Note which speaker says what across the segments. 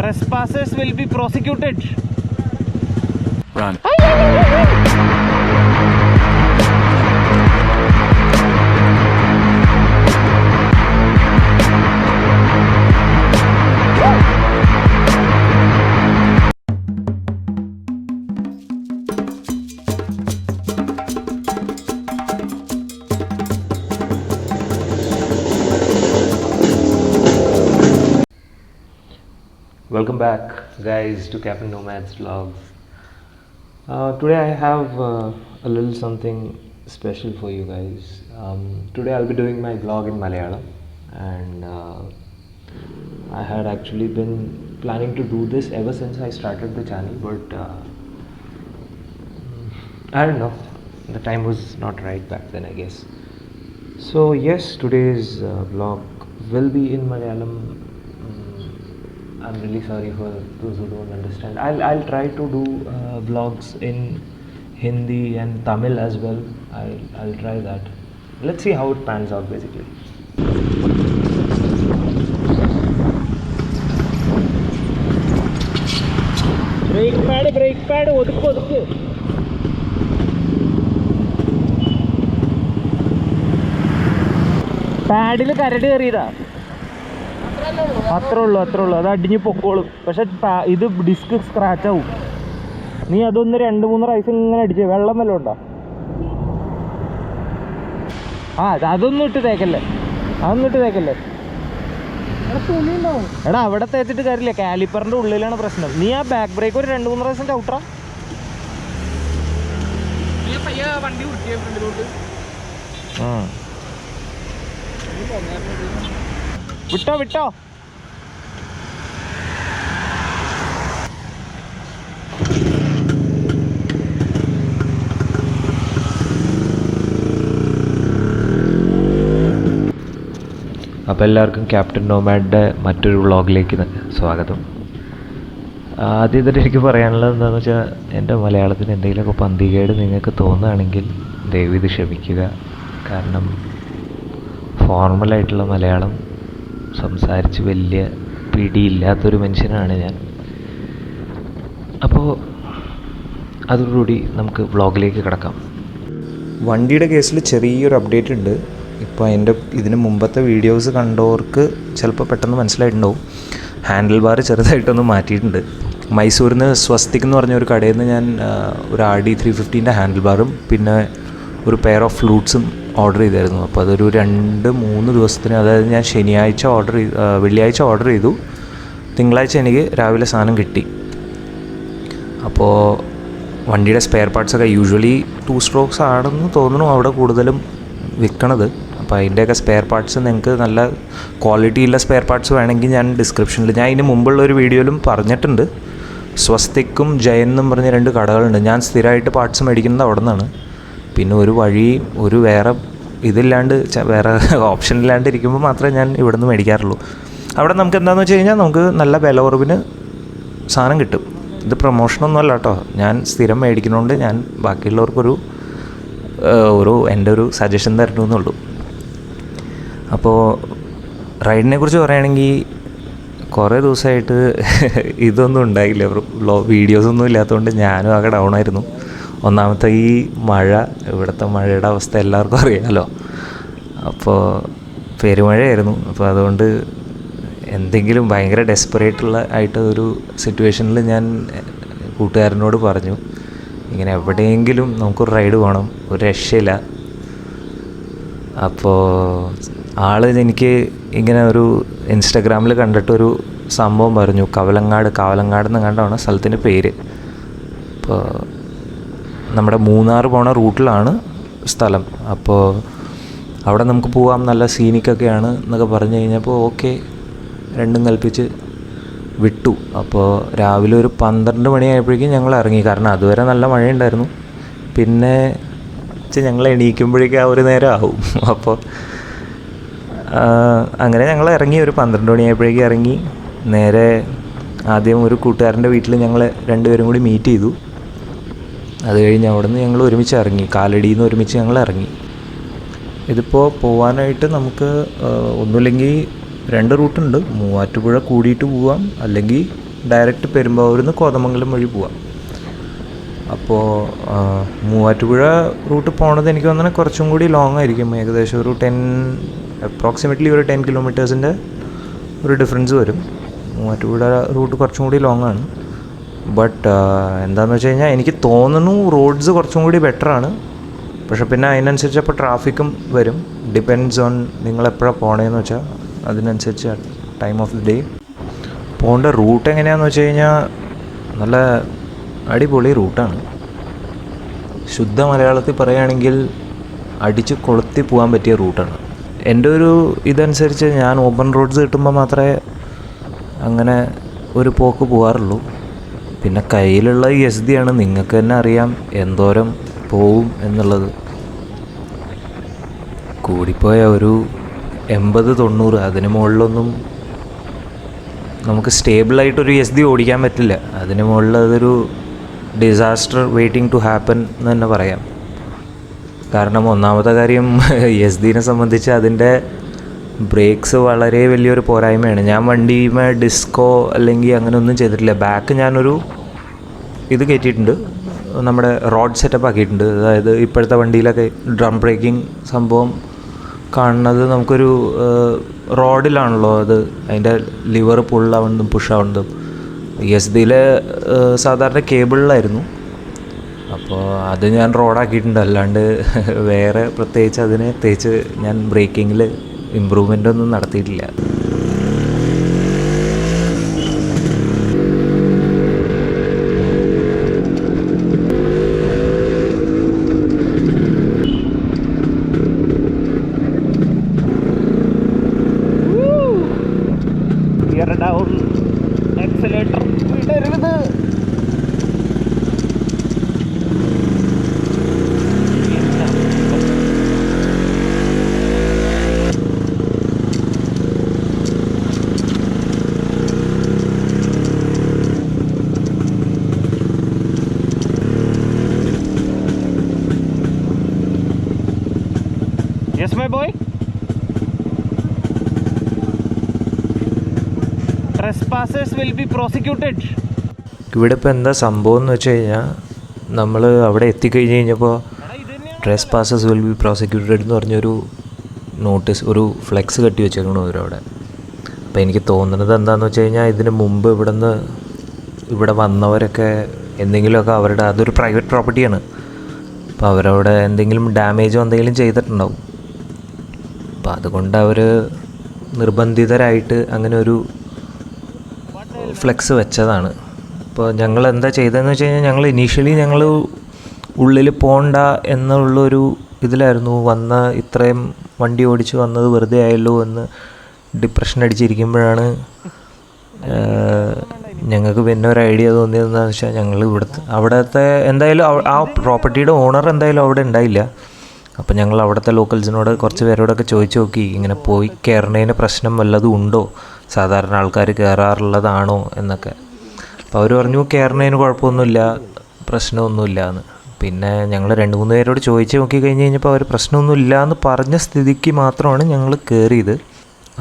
Speaker 1: Trespassers will be prosecuted.
Speaker 2: Run.
Speaker 1: Welcome back guys to Captain Nomad's vlogs. Today I have a little something special for you guys. Today I'll be doing my vlog in Malayalam, and I had actually been planning to do this ever since I started the channel, but I don't know, the time was not right back then, I guess. So yes, today's vlog will be in Malayalam. I'm really sorry for those who don't understand. I'll try to do vlogs in Hindi and Tamil as well. I'll try that. Let's see how it pans out basically. Brake pad, odukku. പാഡിൽ കരട് കയറിയതാ. അത്രേ ഉള്ളൂ. അത് അടിഞ്ഞ് പൊക്കോളും. പക്ഷെ ഇത് disk scratch ആവും. നീ അതൊന്ന് 2-3 പ്രാവശ്യം ഇങ്ങനെ അടിച്ചേ. വെള്ളം വല്ലതും ഉണ്ടോ? അതൊന്നും ഇട്ട് തേക്കല്ലേ. എടാ അവിടെ തേച്ചിട്ട് കാര്യമില്ല. കാലിപ്പറിന്റെ ഉള്ളിലാണ് പ്രശ്നം. നീ ആ ബാക്ക് ബ്രേക്ക് ഒരു 2-3 പ്രാവശ്യം ചവിട്ടാ. വിട്ടോ അപ്പോൾ എല്ലാവർക്കും ക്യാപ്റ്റൻ നോമാഡിൻ്റെ മറ്റൊരു വ്ളോഗിലേക്ക് സ്വാഗതം. ആദ്യം തന്നെ എനിക്ക് പറയാനുള്ളത് എന്താണെന്ന് വെച്ചാൽ, എൻ്റെ മലയാളത്തിന് എന്തെങ്കിലുമൊക്കെ പന്തികേട് നിങ്ങൾക്ക് തോന്നുകയാണെങ്കിൽ ദയവ് ഇത് ക്ഷമിക്കുക. കാരണം ഫോർമലായിട്ടുള്ള മലയാളം സംസാരിച്ച് വലിയ പിടിയില്ലാത്തൊരു മനുഷ്യനാണ് ഞാൻ. അപ്പോൾ അതോടുകൂടി നമുക്ക് വ്ളോഗിലേക്ക് കിടക്കാം. വണ്ടിയുടെ കേസിൽ ചെറിയൊരു അപ്ഡേറ്റ് ഉണ്ട്. ഇപ്പോൾ ഇതിന് മുമ്പത്തെ വീഡിയോസ് കണ്ടവർക്ക് ചിലപ്പോൾ പെട്ടെന്ന് മനസ്സിലായിട്ടുണ്ടാവും. ഹാൻഡിൽ ബാർ ചെറുതായിട്ടൊന്ന് മാറ്റിയിട്ടുണ്ട്. മൈസൂരിൽ നിന്ന് സ്വസ്തിക് എന്ന് പറഞ്ഞ ഒരു കടയിൽ നിന്ന് ഞാൻ ഒരു RD 350 ഹാൻഡിൽ ബാറും പിന്നെ ഒരു പെയർ ഓഫ് ഫ്ലൂട്ട്സും ഓർഡർ ചെയ്തായിരുന്നു. അപ്പോൾ അതൊരു 2-3 ദിവസത്തിന്, അതായത് ഞാൻ വെള്ളിയാഴ്ച ഓർഡർ ചെയ്തു. തിങ്കളാഴ്ച എനിക്ക് രാവിലെ സാധനം കിട്ടി. അപ്പോൾ വണ്ടിയുടെ സ്പെയർ പാർട്സൊക്കെ യൂഷ്വലി 2 സ്ട്രോക്സ് ആണെന്ന് തോന്നുന്നു അവിടെ കൂടുതലും വിൽക്കണത്. അപ്പോൾ അതിൻ്റെയൊക്കെ സ്പെയർ പാർട്സ് നിങ്ങൾക്ക് നല്ല ക്വാളിറ്റിയുള്ള സ്പെയർ പാർട്സ് വേണമെങ്കിൽ ഞാൻ ഡിസ്ക്രിപ്ഷനിൽ, ഞാൻ ഇതിന് മുമ്പുള്ള ഒരു വീഡിയോയിലും പറഞ്ഞിട്ടുണ്ട്. സ്വസ്തിക്കും ജയൻ എന്നും പറഞ്ഞ 2 കടകളുണ്ട്. ഞാൻ സ്ഥിരമായിട്ട് പാർട്സ് മേടിക്കുന്നത് അവിടെ നിന്നാണ്. പിന്നെ ഒരു വേറെ ഇതില്ലാണ്ട്, വേറെ ഓപ്ഷൻ ഇല്ലാണ്ട് ഇരിക്കുമ്പോൾ മാത്രമേ ഞാൻ ഇവിടെ നിന്ന് മേടിക്കാറുള്ളൂ. അവിടെ നമുക്ക് എന്താണെന്ന് വെച്ച് കഴിഞ്ഞാൽ നമുക്ക് നല്ല വില കുറവിന് സാധനം കിട്ടും. ഇത് പ്രൊമോഷനൊന്നും അല്ല കേട്ടോ, ഞാൻ സ്ഥിരം മേടിക്കുന്നതുകൊണ്ട് ഞാൻ ബാക്കിയുള്ളവർക്കൊരു എൻ്റെ ഒരു സജഷൻ തരണമെന്നുള്ളൂ. അപ്പോൾ റൈഡിനെ കുറിച്ച് പറയുകയാണെങ്കിൽ കുറേ ദിവസമായിട്ട് ഇതൊന്നും ഉണ്ടായില്ല, വീഡിയോസൊന്നും ഇല്ലാത്തതുകൊണ്ട് ഞാനും ആകെ ഡൗൺ ആയിരുന്നു. ഒന്നാമത്തെ ഈ മഴ, ഇവിടുത്തെ മഴയുടെ അവസ്ഥ എല്ലാവർക്കും അറിയാമല്ലോ. അപ്പോൾ പെരുമഴയായിരുന്നു. അപ്പോൾ അതുകൊണ്ട് എന്തെങ്കിലും ഭയങ്കര ആയിട്ട് ഒരു സിറ്റുവേഷനിൽ ഞാൻ കൂട്ടുകാരനോട് പറഞ്ഞു, ഇങ്ങനെ എവിടെയെങ്കിലും നമുക്കൊരു റൈഡ് പോകണം, ഒരു രക്ഷയില്ല. അപ്പോൾ എനിക്ക് ഇങ്ങനെ ഒരു ഇൻസ്റ്റഗ്രാമിൽ കണ്ടിട്ടൊരു സംഭവം പറഞ്ഞു, കവലങ്ങാട് എന്ന് കണ്ടാണ് സ്ഥലത്തിൻ്റെ പേര്. അപ്പോൾ നമ്മുടെ മൂന്നാർ പോണ റൂട്ടിലാണ് സ്ഥലം. അപ്പോൾ അവിടെ നമുക്ക് പോകാം, നല്ല സീനിക്കൊക്കെയാണ് എന്നൊക്കെ പറഞ്ഞു കഴിഞ്ഞപ്പോൾ ഓക്കെ, രണ്ടും കൽപ്പിച്ച് വിട്ടു. അപ്പോൾ രാവിലെ ഒരു 12 മണിയായപ്പോഴേക്കും ഞങ്ങൾ ഇറങ്ങി. കാരണം അതുവരെ നല്ല മഴയുണ്ടായിരുന്നു. പിന്നെ ഞങ്ങൾ എണീക്കുമ്പോഴേക്കും ആ ഒരു നേരം ആവും. അപ്പോൾ അങ്ങനെ ഞങ്ങൾ ഇറങ്ങി. ഒരു 12 മണിയായപ്പോഴേക്കും ഇറങ്ങി. നേരെ ആദ്യം ഒരു കൂട്ടുകാരൻ്റെ വീട്ടിൽ ഞങ്ങൾ 2 പേരും കൂടി മീറ്റ് ചെയ്തു. അത് കഴിഞ്ഞ് അവിടെ നിന്ന് ഞങ്ങൾ ഒരുമിച്ച് ഇറങ്ങി. കാലടിയിൽ നിന്ന് ഒരുമിച്ച് ഞങ്ങൾ ഇറങ്ങി. ഇതിപ്പോൾ പോകാനായിട്ട് നമുക്ക് ഒന്നുമില്ലെങ്കിൽ 2 റൂട്ടുണ്ട്. മൂവാറ്റുപുഴ കൂടിയിട്ട് പോവാം, അല്ലെങ്കിൽ ഡയറക്റ്റ് പെരുമ്പാവൂരിൽ നിന്ന് കോതമംഗലം വഴി പോവാം. അപ്പോൾ മൂവാറ്റുപുഴ റൂട്ട് പോണത് എനിക്ക് തോന്നുന്നത് കുറച്ചും കൂടി ലോങ് ആയിരിക്കും. ഏകദേശം ഒരു അപ്രോക്സിമേറ്റ്ലി ഒരു 10 കിലോമീറ്റേഴ്സിൻ്റെ ഒരു ഡിഫറൻസ് വരും. മൂവാറ്റുപുഴ റൂട്ട് കുറച്ചും കൂടി ലോങ് ആണ്. ബട്ട് എന്താണെന്ന് വെച്ച് കഴിഞ്ഞാൽ എനിക്ക് തോന്നുന്നു റോഡ്സ് കുറച്ചും കൂടി ബെറ്ററാണ്. പക്ഷെ പിന്നെ അതിനനുസരിച്ച് അപ്പോൾ ട്രാഫിക്കും വരും. ഡിപ്പെൻഡ്സ് ഓൺ നിങ്ങളെപ്പോഴാണ് പോണേന്ന് വെച്ചാൽ അതിനനുസരിച്ച് ടൈം ഓഫ് ദി ഡേ. പോകേണ്ട റൂട്ട് എങ്ങനെയാണെന്ന് വെച്ച് കഴിഞ്ഞാൽ നല്ല അടിപൊളി റൂട്ടാണ്. ശുദ്ധ മലയാളത്തിൽ പറയുകയാണെങ്കിൽ അടിച്ച് കൊളുത്തി പോകാൻ പറ്റിയ റൂട്ടാണ്. എൻ്റെ ഒരു ഇതനുസരിച്ച് ഞാൻ ഓപ്പൺ റോഡ്സ് കിട്ടുമ്പോൾ മാത്രമേ അങ്ങനെ ഒരു പോക്ക് പോകാറുള്ളൂ. പിന്നെ കയ്യിലുള്ള യെസ്ദിയാണ്, നിങ്ങൾക്ക് തന്നെ അറിയാം എന്തോരം പോവും എന്നുള്ളത്. കൂടിപ്പോയ ഒരു 80-90, അതിന് മുകളിലൊന്നും നമുക്ക് സ്റ്റേബിളായിട്ടൊരു യെസ്ദി ഓടിക്കാൻ പറ്റില്ല. അതിന് മുകളിൽ അതൊരു ഡിസാസ്റ്റർ വെയിറ്റിംഗ് ടു ഹാപ്പൻ എന്ന് തന്നെ പറയാം. കാരണം ഒന്നാമത്തെ കാര്യം യെസ്ദീനെ സംബന്ധിച്ച് അതിൻ്റെ ബ്രേക്സ് വളരെ വലിയൊരു പോരായ്മയാണ്. ഞാൻ വണ്ടിയുമേ ഡിസ്കോ അല്ലെങ്കിൽ അങ്ങനെ ഒന്നും ചെയ്തിട്ടില്ല. ബാക്ക് ഞാനൊരു ഇത് കയറ്റിയിട്ടുണ്ട്, നമ്മുടെ റോഡ് സെറ്റപ്പ് ആക്കിയിട്ടുണ്ട്. അതായത് ഇപ്പോഴത്തെ വണ്ടിയിലൊക്കെ ഡ്രം ബ്രേക്കിംഗ് സംഭവം കാണുന്നത് നമുക്കൊരു റോഡിലാണല്ലോ, അത് അതിൻ്റെ ലിവർ പുള്ളാവുന്നതും പുഷാവുന്നതും. യെസ്ദിയിലെ സാധാരണ കേബിളിലായിരുന്നു. അപ്പോൾ അത് ഞാൻ റോഡാക്കിയിട്ടുണ്ട്. അല്ലാണ്ട് വേറെ പ്രത്യേകിച്ച് അതിനെ തേച്ച് ഞാൻ ബ്രേക്കിങ്ങിൽ ഇമ്പ്രൂവ്മെൻ്റ് ഒന്നും നടത്തിയിട്ടില്ല.
Speaker 3: Yes, my boy. Trespassers will be prosecuted.
Speaker 1: ഇവിടെ ഇപ്പോൾ എന്താ സംഭവം എന്ന് വെച്ച് കഴിഞ്ഞാൽ, നമ്മൾ അവിടെ എത്തിക്കഴിഞ്ഞ് കഴിഞ്ഞപ്പോൾ ട്രെസ്പാസസ് വിൽ ബി പ്രോസിക്യൂട്ടഡ് എന്ന് പറഞ്ഞൊരു നോട്ടീസ്, ഒരു ഫ്ലെക്സ് കെട്ടി വെച്ചേക്കണം അവരവിടെ. അപ്പോൾ എനിക്ക് തോന്നുന്നത് എന്താണെന്ന് വെച്ച് കഴിഞ്ഞാൽ, ഇതിന് മുമ്പ് ഇവിടെ വന്നവരൊക്കെ എന്തെങ്കിലുമൊക്കെ അവരുടെ, അതൊരു പ്രൈവറ്റ് പ്രോപ്പർട്ടിയാണ്, അപ്പോൾ അവരവിടെ എന്തെങ്കിലും ഡാമേജോ എന്തെങ്കിലും ചെയ്തിട്ടുണ്ടാവും. അപ്പോൾ അതുകൊണ്ട് അവർ നിർബന്ധിതരായിട്ട് അങ്ങനെ ഒരു ഫ്ലെക്സ് വെച്ചതാണ്. അപ്പോൾ ഞങ്ങൾ എന്താ ചെയ്തതെന്ന് വെച്ച് കഴിഞ്ഞാൽ, ഞങ്ങൾ ഇനീഷ്യലി ഉള്ളിൽ പോകണ്ട എന്നുള്ളൊരു ഇതിലായിരുന്നു. ഇത്രയും വണ്ടി ഓടിച്ച് വന്നത് വെറുതെ ആയല്ലോ എന്ന് ഡിപ്രഷൻ അടിച്ചിരിക്കുമ്പോഴാണ് ഞങ്ങൾക്ക് പിന്നെ ഒരു ഐഡിയ തോന്നിയതെന്ന് വെച്ചാൽ, ഞങ്ങൾ അവിടുത്തെ എന്തായാലും ആ പ്രോപ്പർട്ടിയുടെ ഓണർ എന്തായാലും അവിടെ ഉണ്ടായില്ല. അപ്പോൾ ഞങ്ങൾ അവിടുത്തെ ലോക്കൽസിനോട് കുറച്ച് പേരോടൊക്കെ ചോദിച്ചു നോക്കി, ഇങ്ങനെ പോയി കയറുന്നതിന് പ്രശ്നം വല്ലതും ഉണ്ടോ, സാധാരണ ആൾക്കാർ കയറാറുള്ളതാണോ എന്നൊക്കെ. അപ്പോൾ അവർ പറഞ്ഞു കയറുന്നതിന് കുഴപ്പമൊന്നുമില്ല, പ്രശ്നമൊന്നുമില്ല എന്ന്. പിന്നെ ഞങ്ങൾ 2-3 പേരോട് ചോദിച്ച് നോക്കി കഴിഞ്ഞ് കഴിഞ്ഞപ്പോൾ അവർ പ്രശ്നമൊന്നുമില്ല എന്ന് പറഞ്ഞ സ്ഥിതിക്ക് മാത്രമാണ് ഞങ്ങൾ കയറിയത്.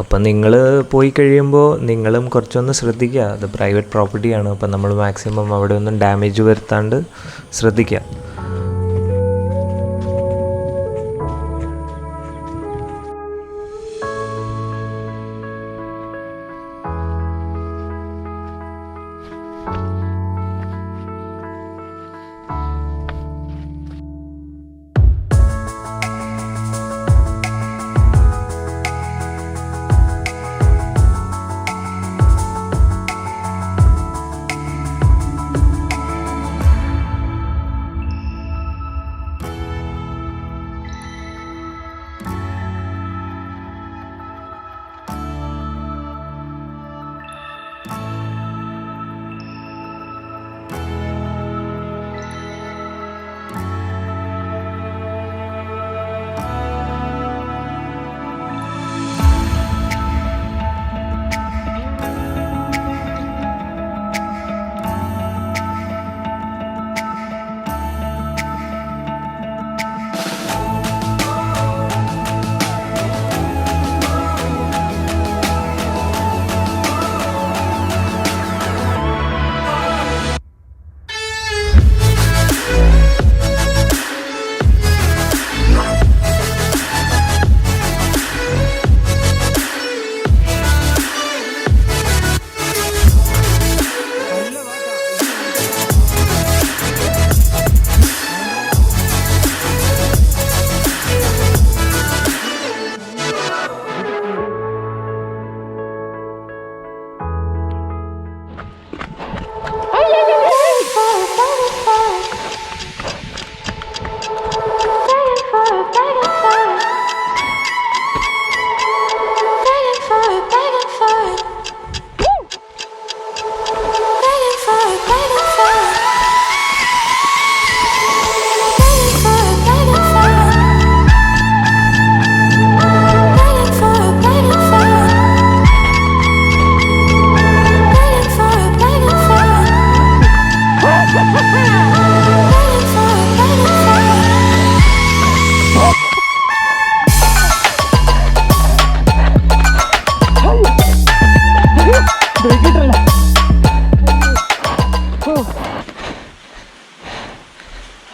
Speaker 1: അപ്പം നിങ്ങൾ പോയി കഴിയുമ്പോൾ നിങ്ങളും കുറച്ചൊന്ന് ശ്രദ്ധിക്കുക. അത് പ്രൈവറ്റ് പ്രോപ്പർട്ടിയാണ്. അപ്പം നമ്മൾ മാക്സിമം അവിടെ ഒന്നും ഡാമേജ് വരുത്താണ്ട് ശ്രദ്ധിക്കുക.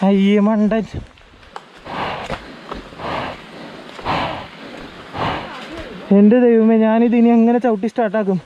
Speaker 3: അയ്യേ മണ്ടൻ. എൻ്റെ ദൈവമേ, ഞാനിത് ഇനി എങ്ങനെ ചവിട്ടി സ്റ്റാർട്ടാക്കും?